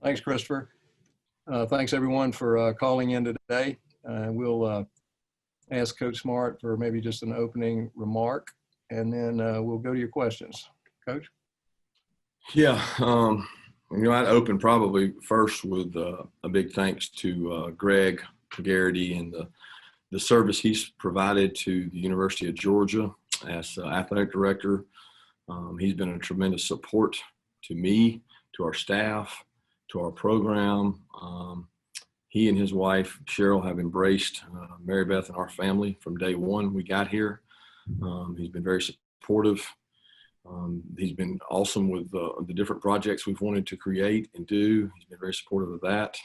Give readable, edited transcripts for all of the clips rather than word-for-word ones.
Thanks, Christopher. Thanks, everyone, for calling in today. We'll ask Coach Smart for maybe just an opening remark, and then we'll go to your questions. Coach? Yeah, I'd open probably first with a big thanks to Greg Garrity and the service he's provided to the University of Georgia as athletic director. He's been a tremendous support to me, to our staff, to our program. He and his wife, Cheryl, have embraced Mary Beth and our family from day one we got here. He's been very supportive. He's been awesome with the different projects we've wanted to create and do. He's been very supportive of that.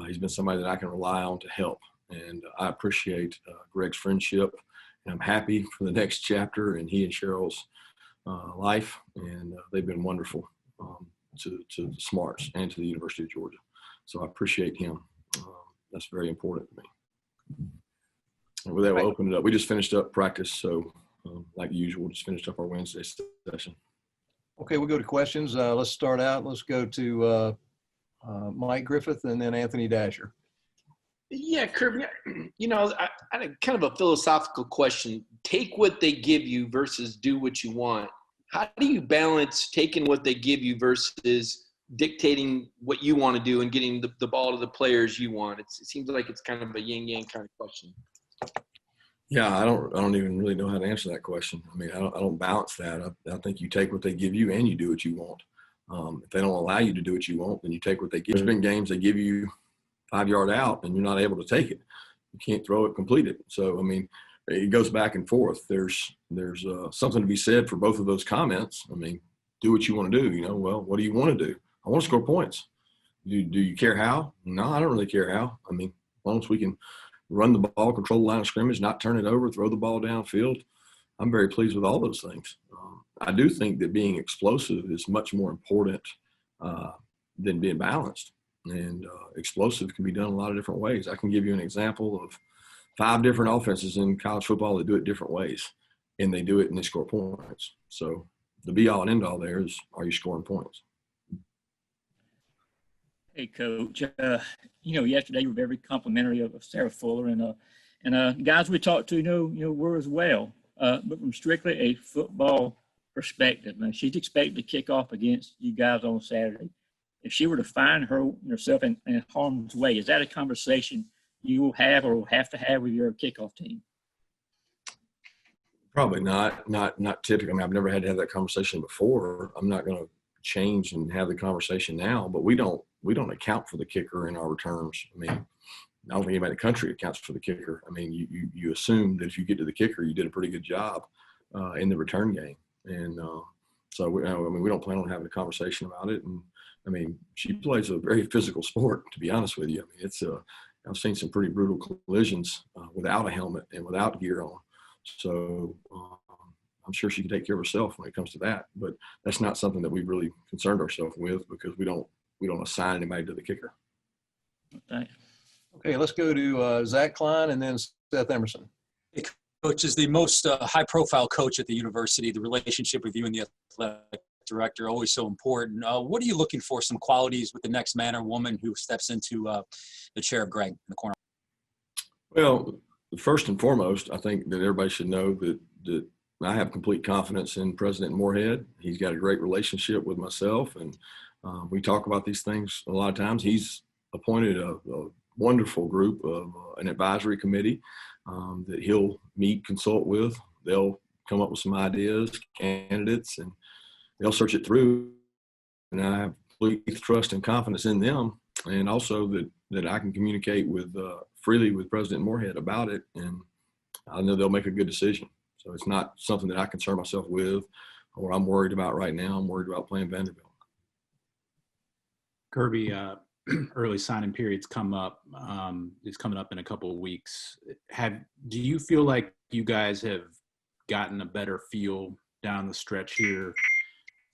He's been somebody that I can rely on to help. And I appreciate Greg's friendship. And I'm happy for the next chapter in he and Cheryl's life. And they've been wonderful to the Smarts and to the University of Georgia. So I appreciate him. That's very important to me. And with that, we'll open it up. We just finished up practice. So like usual, just finished up our Wednesday session. Okay, we'll go to questions. Let's start out. Let's go to Mike Griffith and then Anthony Dasher. Yeah, Kirby, I had a kind of a philosophical question. Take what they give you versus do what you want. How do you balance taking what they give you versus dictating what you want to do and getting the ball to the players you want? It seems like it's kind of a yin-yang kind of question. Yeah, I don't even really know how to answer that question. I mean, I don't balance that. I think you take what they give you and you do what you want. If they don't allow you to do what you want, then you take what they give. There's been games they give you 5-yard out and you're not able to take it. You can't throw it, complete it. So, I mean, it goes back and forth. There's something to be said for both of those comments. I mean, do what you want to do. Well, what do you want to do? I want to score points. Do you care how? No, I don't really care how. I mean, as long as we can run the ball, control the line of scrimmage, not turn it over, throw the ball downfield, I'm very pleased with all those things. I do think that being explosive is much more important than being balanced. And explosive can be done a lot of different ways. I can give you an example of 5 different offenses in college football that do it different ways, and they do it and they score points. So the be-all and end-all there is, are you scoring points? Hey, Coach. Yesterday you were very complimentary of Sarah Fuller, and guys we talked to, were as well. But from strictly a football perspective, man, she's expected to kick off against you guys on Saturday. If she were to find herself in harm's way, is that a conversation you will have or will have to have with your kickoff team? Probably not typically. I mean, I've never had to have that conversation before. I'm not going to change and have the conversation now, but we don't account for the kicker in our returns. I mean, I don't think anybody in the country accounts for the kicker. I mean, you assume that if you get to the kicker, you did a pretty good job in the return game. And so we don't plan on having a conversation about it. And I mean, she plays a very physical sport, to be honest with you. I mean, I've seen some pretty brutal collisions without a helmet and without gear on. So I'm sure she can take care of herself when it comes to that. But that's not something that we've really concerned ourselves with because we don't assign anybody to the kicker. Okay, let's go to Zach Klein and then Seth Emerson. Hey, Coach, is the most high-profile coach at the university. The relationship with you and the athletic director always so important. What are you looking for? Some qualities with the next man or woman who steps into the chair of Greg in the corner? Well, first and foremost, I think that everybody should know that I have complete confidence in President Moorhead. He's got a great relationship with myself, and we talk about these things a lot of times. He's appointed a wonderful group of an advisory committee that he'll meet, consult with. They'll come up with some ideas, candidates, and they'll search it through. And I have complete trust and confidence in them, and also that I can communicate with freely with President Moorhead about it, and I know they'll make a good decision. So it's not something that I concern myself with or I'm worried about right now. I'm worried about playing Vanderbilt. Kirby, early signing period's come up. It's coming up in a couple of weeks. Do you feel like you guys have gotten a better feel down the stretch here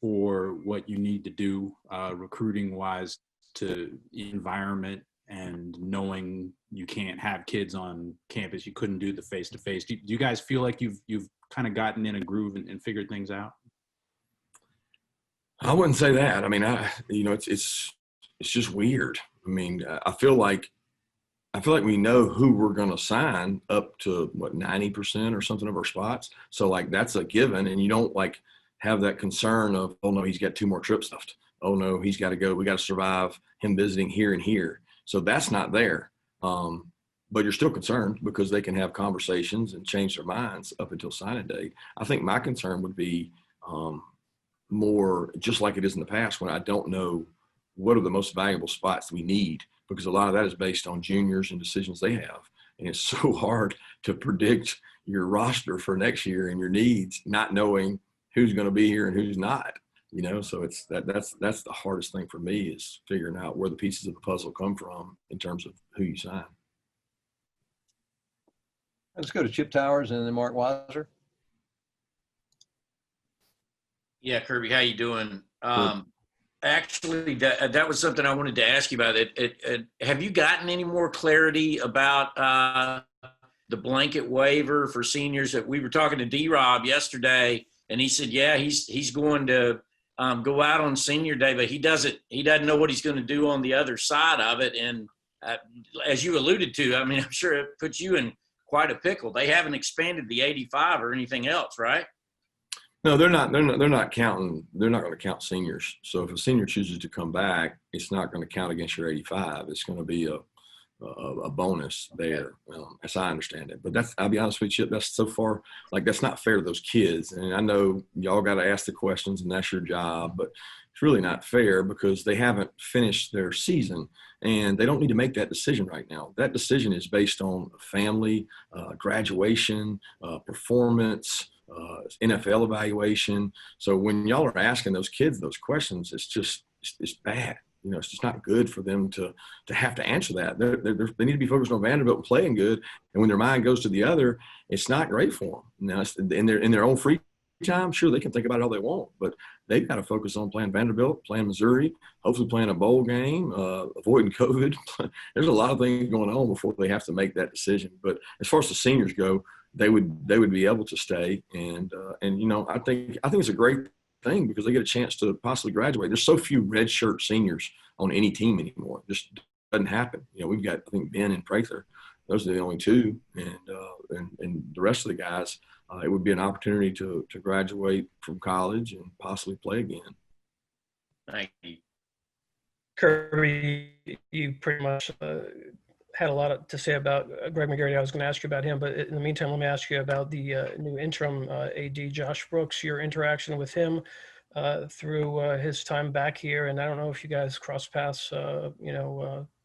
for what you need to do recruiting-wise to environment and knowing you can't have kids on campus, you couldn't do the face-to-face. Do you guys feel like you've kind of gotten in a groove and figured things out? I wouldn't say that. I mean, it's just weird. I mean, I feel like we know who we're going to sign up to 90% or something of our spots. So like that's a given, and you don't like have that concern of, oh no, he's got 2 more trips left. Oh no, he's got to go. We got to survive him visiting here and here. So that's not there. But you're still concerned because they can have conversations and change their minds up until signing date. I think my concern would be more just like it is in the past, when I don't know what are the most valuable spots we need, because a lot of that is based on juniors and decisions they have. And it's so hard to predict your roster for next year and your needs, not knowing who's going to be here and who's not, you know? So it's that's the hardest thing for me, is figuring out where the pieces of the puzzle come from in terms of who you sign. Let's go to Chip Towers and then Mark Weiser. Yeah, Kirby, how you doing? Actually, that was something I wanted to ask you about. Have you gotten any more clarity about the blanket waiver for seniors? That we were talking to D-Rob yesterday, and he said, yeah, he's going to go out on senior day, but he doesn't know what he's going to do on the other side of it. And as you alluded to, I mean, I'm sure it puts you in quite a pickle. They haven't expanded the 85 or anything else, right? No, they're not counting. They're not going to count seniors. So if a senior chooses to come back, it's not going to count against your 85. It's going to be a bonus there, as I understand it. But I'll be honest with you, that's so far, like, that's not fair to those kids. And I know y'all got to ask the questions, and that's your job, but it's really not fair because they haven't finished their season, and they don't need to make that decision right now. That decision is based on family, graduation, performance, NFL evaluation. So when y'all are asking those kids those questions, it's bad. You know, it's just not good for them to have to answer that. They need to be focused on Vanderbilt and playing good. And when their mind goes to the other, it's not great for them. Now, in their own free time, sure, they can think about it all they want, but they've got to focus on playing Vanderbilt, playing Missouri, hopefully playing a bowl game, avoiding COVID. There's a lot of things going on before they have to make that decision. But as far as the seniors go, they would be able to stay. And you know, I think it's a great thing because they get a chance to possibly graduate. There's so few redshirt seniors on any team anymore. It just doesn't happen. You know, we've got, I think, Ben and Prather. Those are the only 2. And the rest of the guys, it would be an opportunity to graduate from college and possibly play again. Thank you. Kirby, you pretty much had a lot to say about Greg McGarity. I was going to ask you about him, but in the meantime, let me ask you about the new interim AD, Josh Brooks, your interaction with him through his time back here. And I don't know if you guys crossed paths,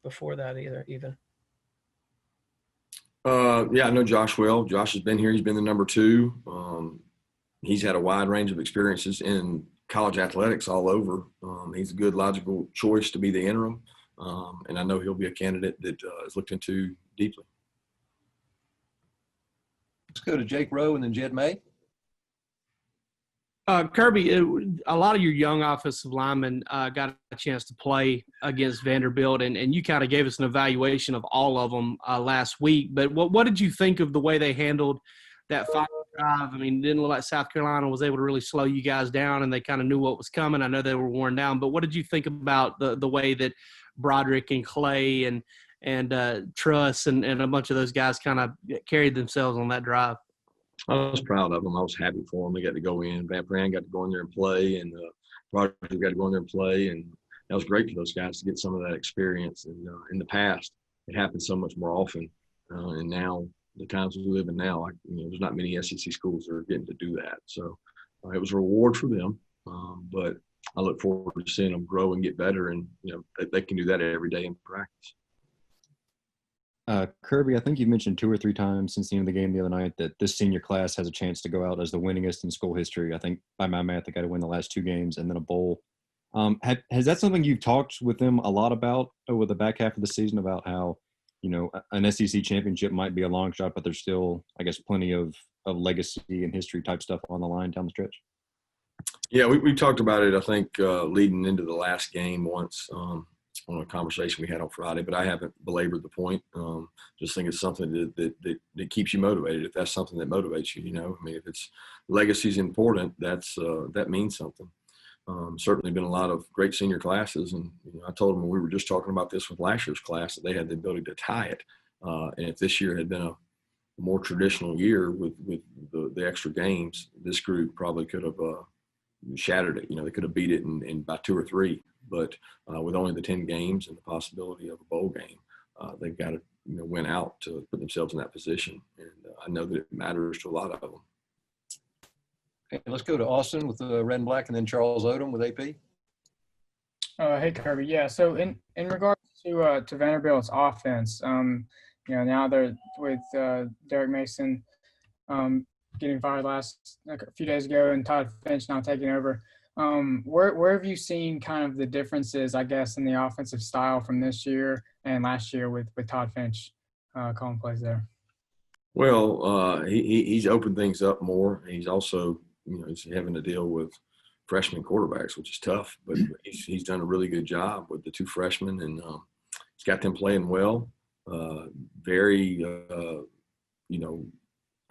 before that even. Yeah, I know Josh well. Josh has been here. He's been the number 2. He's had a wide range of experiences in college athletics all over. He's a good, logical choice to be the interim. And I know he'll be a candidate that is looked into deeply. Let's go to Jake Rowe and then Jed May. Kirby, a lot of your young offensive linemen got a chance to play against Vanderbilt, and you kind of gave us an evaluation of all of them last week. But what did you think of the way they handled that final drive? I mean, it didn't look like South Carolina was able to really slow you guys down, and they kind of knew what was coming. I know they were worn down, but what did you think about the way that Broderick and Clay and Truss and a bunch of those guys kind of carried themselves on that drive? I was proud of them. I was happy for them. They got to go in. Van Pran got to go in there and play, and Broderick got to go in there and play, and that was great for those guys to get some of that experience. And in the past, it happened so much more often, and now the times we live in now, there's not many SEC schools that are getting to do that. So it was a reward for them, but I look forward to seeing them grow and get better, and they can do that every day in practice. Kirby, I think you mentioned 2 or 3 times since the end of the game the other night that this senior class has a chance to go out as the winningest in school history. I think by my math, they got to win the last 2 games and then a bowl. Has that something you've talked with them a lot about over the back half of the season, about how, an SEC championship might be a long shot, but there's still, I guess, plenty of legacy and history type stuff on the line down the stretch? Yeah, we talked about it, I think, leading into the last game once on a conversation we had on Friday, but I haven't belabored the point. Just think it's something that keeps you motivated. If that's something that motivates you, I mean, if it's legacy is important, that means something. Certainly been a lot of great senior classes. And I told them when we were just talking about this with last year's class that they had the ability to tie it. And if this year had been a more traditional year with the extra games, this group probably could have shattered it. They could have beat it in by 2 or 3. But with only the 10 games and the possibility of a bowl game, they've got to win out to put themselves in that position. And I know that it matters to a lot of them. Okay, let's go to Austin with the red and black, and then Charles Odom with AP. Hey, Kirby. Yeah. So in regards to Vanderbilt's offense, now they're with Derek Mason getting fired a few days ago, and Todd Finch now taking over. Where have you seen kind of the differences, I guess, in the offensive style from this year and last year with Todd Finch calling plays there? Well, he's opened things up more. He's also, he's having to deal with freshman quarterbacks, which is tough, but he's done a really good job with the 2 freshmen, and he's got them playing well. Very,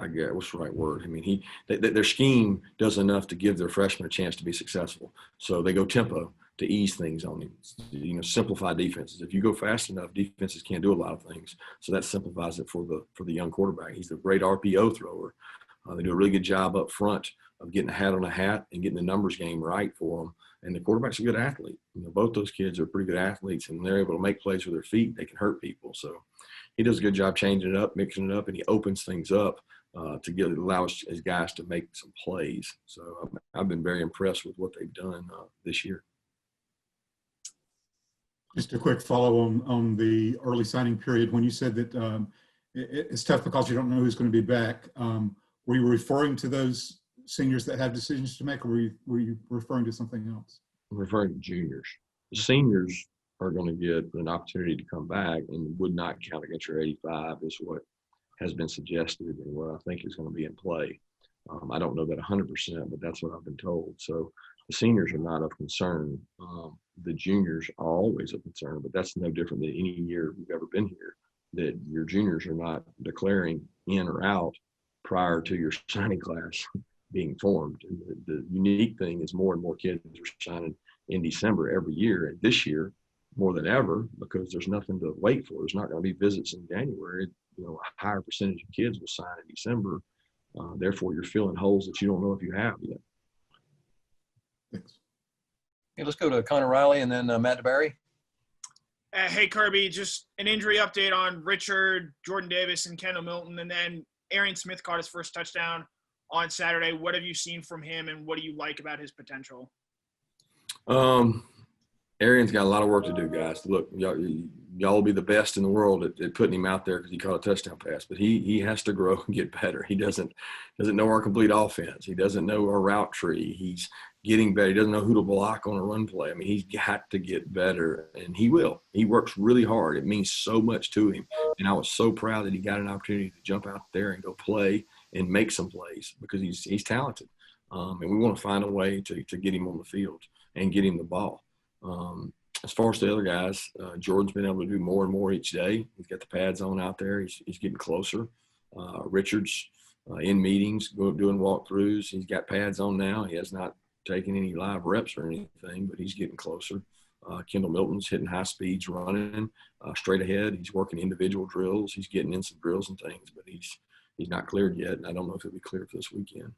I guess, what's the right word? I mean, their scheme does enough to give their freshmen a chance to be successful. So they go tempo to ease things on him. Simplify defenses. If you go fast enough, defenses can't do a lot of things. So that simplifies it for the young quarterback. He's a great RPO thrower. They do a really good job up front of getting a hat on a hat and getting the numbers game right for them. And the quarterback's a good athlete. Both those kids are pretty good athletes, and they're able to make plays with their feet. They can hurt people. So he does a good job changing it up, mixing it up, and he opens things up to allow his guys to make some plays. So I've been very impressed with what they've done this year. Just a quick follow on the early signing period. When you said that it's tough because you don't know who's going to be back, were you referring to those seniors that have decisions to make, or were you referring to something else? I'm referring to juniors. The seniors are going to get an opportunity to come back and would not count against your 85 is what has been suggested and what I think is going to be in play. I don't know that 100%, but that's what I've been told. So the seniors are not of concern. The juniors are always of concern, but that's no different than any year we've ever been here, that your juniors are not declaring in or out prior to your signing class being formed. And the unique thing is more and more kids are signing in December every year. And this year, more than ever, because there's nothing to wait for. There's not going to be visits in January. A higher percentage of kids will sign in December. Therefore, you're filling holes that you don't know if you have yet. Thanks. Okay, let's go to Connor Riley and then Matt DeBerry. Hey, Kirby, just an injury update on Richard, Jordan Davis, and Kendall Milton. And then Arian Smith caught his first touchdown on Saturday. What have you seen from him, and what do you like about his potential? Arian's got a lot of work to do, guys. Look, y'all will be the best in the world at putting him out there because he caught a touchdown pass. But he has to grow and get better. He doesn't know our complete offense. He doesn't know our route tree. He's getting better. He doesn't know who to block on a run play. I mean, he's got to get better, and he will. He works really hard. It means so much to him. And I was so proud that he got an opportunity to jump out there and go play and make some plays because he's talented. And we want to find a way to get him on the field and get him the ball. As far as the other guys, Jordan's been able to do more and more each day. He's got the pads on out there. He's getting closer. Richard's in meetings, doing walkthroughs. He's got pads on now. He has not taken any live reps or anything, but he's getting closer. Kendall Milton's hitting high speeds, running straight ahead. He's working individual drills. He's getting in some drills and things, but he's not cleared yet, and I don't know if he'll be cleared for this weekend.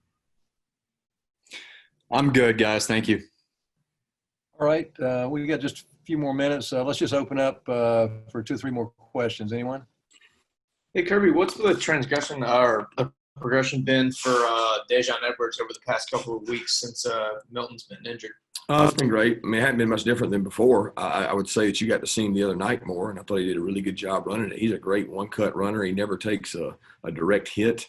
I'm good, guys. Thank you. All right, we've got just a few more minutes. Let's just open up for 2 or 3 more questions. Anyone? Hey, Kirby, what's the transgression or the progression been for Dejon Edwards over the past couple of weeks since Milton's been injured? It's been great. I mean, it hadn't been much different than before. I would say that you got to see him the other night more, and I thought he did a really good job running it. He's a great one-cut runner. He never takes a direct hit.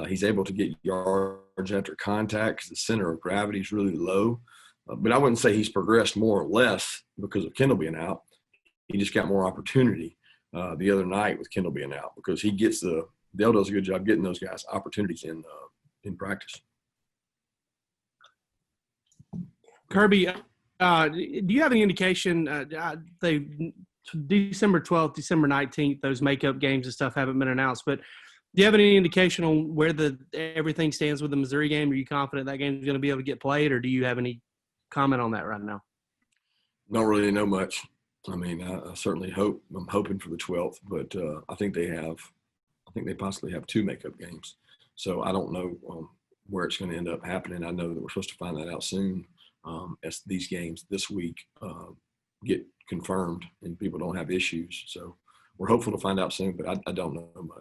He's able to get yards after contact because the center of gravity is really low. But I wouldn't say he's progressed more or less because of Kendall being out. He just got more opportunity the other night with Kendall being out because he gets Dale does a good job getting those guys opportunities in practice. Kirby, do you have any indication December 12th, December 19th, those makeup games and stuff haven't been announced, but do you have any indication on where everything stands with the Missouri game? Are you confident that game is going to be able to get played, or do you have any comment on that right now? Don't really know much. I mean, I certainly hope. I'm hoping for the 12th, but I think they possibly have 2 makeup games. So I don't know where it's going to end up happening. I know that we're supposed to find that out soon as these games this week get confirmed and people don't have issues. So we're hopeful to find out soon, but I don't know much.